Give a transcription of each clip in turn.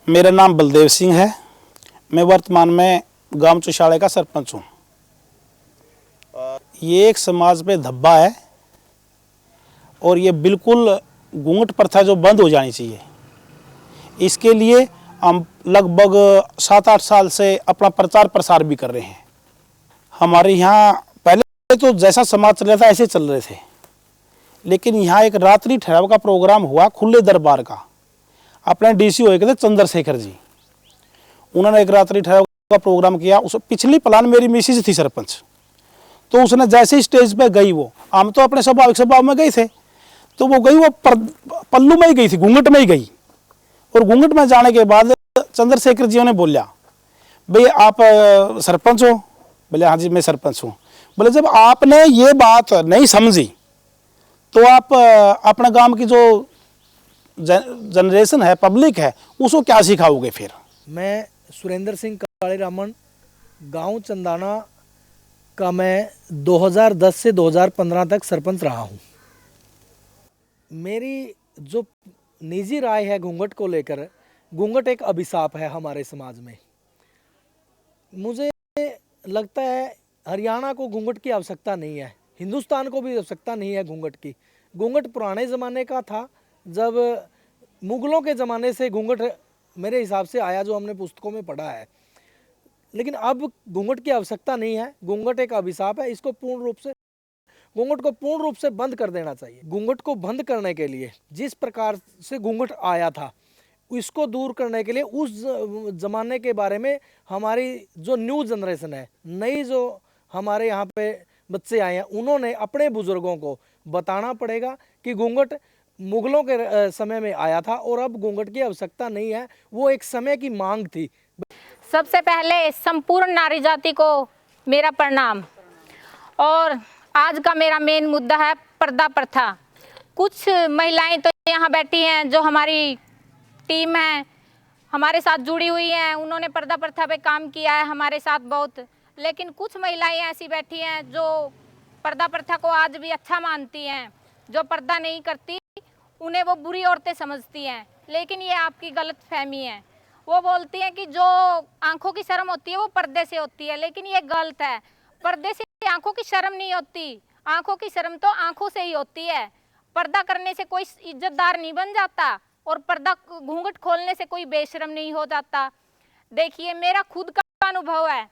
मेरा नाम बलदेव सिंह है। मैं वर्तमान में गांव चुशाले का सरपंच हूँ। ये एक समाज पे धब्बा है और ये बिल्कुल घूंघट प्रथा जो बंद हो जानी चाहिए। इसके लिए हम लगभग 7-8 साल से अपना प्रचार प्रसार भी कर रहे हैं। हमारे यहाँ पहले तो जैसा समाज चल रहा था ऐसे चल रहे थे, लेकिन यहाँ एक रात्रि ठहराव का प्रोग्राम हुआ खुले दरबार का। अपने डीसी हुए थे चंद्रशेखर जी, उन्होंने एक रात्रि ठहराव का प्रोग्राम किया। उस पिछली प्लान मेरी मिसेज थी सरपंच, तो उसने जैसे ही स्टेज पे गई, वो हम तो अपने स्वाभाविक स्वभाव में गए थे, तो वो गई, वो पल्लू में ही गई थी, घूंघट में ही गई। और घूंघट में जाने के बाद चंद्रशेखर जी ने बोला, भाई आप सरपंच हो? बोले हाँ जी मैं सरपंच हूँ। बोले जब आपने ये बात नहीं समझी तो आप अपने गांव की जो जनरेशन है, पब्लिक है, उसको क्या सिखाओगे फिर? मैं सुरेंद्र सिंह काले रामन, गांव चंदाना का मैं 2010 से 2015 तक सरपंच रहा हूं। मेरी जो निजी राय है घूंघट को लेकर, घूंघट एक अभिशाप है हमारे समाज में। मुझे लगता है हरियाणा को घूंघट की आवश्यकता नहीं है, हिंदुस्तान को भी आवश्यकता नहीं है घूंघट की। घूंघट पुराने ज़माने का था, जब मुगलों के ज़माने से घूंघट मेरे हिसाब से आया, जो हमने पुस्तकों में पढ़ा है। लेकिन अब घूंघट की आवश्यकता नहीं है। घूंघट एक अभिशाप है, इसको घूंघट को पूर्ण रूप से बंद कर देना चाहिए। घूंघट को बंद करने के लिए, जिस प्रकार से घूंघट आया था, इसको दूर करने के लिए उस ज़माने के बारे में हमारी जो न्यू जनरेशन है, नई जो हमारे यहाँ पे बच्चे आए हैं, उन्होंने अपने बुजुर्गों को बताना पड़ेगा कि घूंघट मुगलों के समय में आया था और अब घूंघट की आवश्यकता नहीं है, वो एक समय की मांग थी। सबसे पहले संपूर्ण नारी जाति को मेरा प्रणाम। और आज का मेरा मेन मुद्दा है पर्दा प्रथा। कुछ महिलाएं तो यहाँ बैठी हैं जो हमारी टीम है, हमारे साथ जुड़ी हुई हैं, उन्होंने पर्दा प्रथा पे काम किया है हमारे साथ बहुत। लेकिन कुछ महिलाएं ऐसी बैठी हैं जो पर्दा प्रथा को आज भी अच्छा मानती हैं, जो पर्दा नहीं करती उन्हें वो बुरी औरतें समझती हैं। लेकिन ये आपकी गलत फहमी है। वो बोलती हैं कि जो आंखों की शर्म होती है वो पर्दे से होती है, लेकिन ये गलत है। पर्दे से आंखों की शर्म नहीं होती, आंखों की शर्म तो आंखों से ही होती है। पर्दा करने से कोई इज्जतदार नहीं बन जाता और पर्दा घूंघट खोलने से कोई बेशर्म नहीं हो जाता। देखिए मेरा खुद का अनुभव है,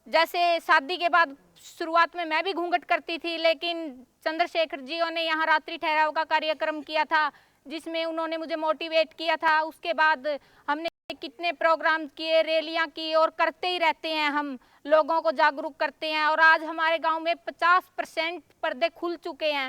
जैसे शादी के बाद शुरुआत में मैं भी घूंघट करती थी, लेकिन चंद्रशेखर जी ने यहाँ रात्रि ठहराव का कार्यक्रम किया था, जिसमें उन्होंने मुझे मोटिवेट किया था। उसके बाद हमने कितने प्रोग्राम किए, रैलियां की, और करते ही रहते हैं। हम लोगों को जागरूक करते हैं और आज हमारे गांव में 50% पर्दे खुल चुके हैं।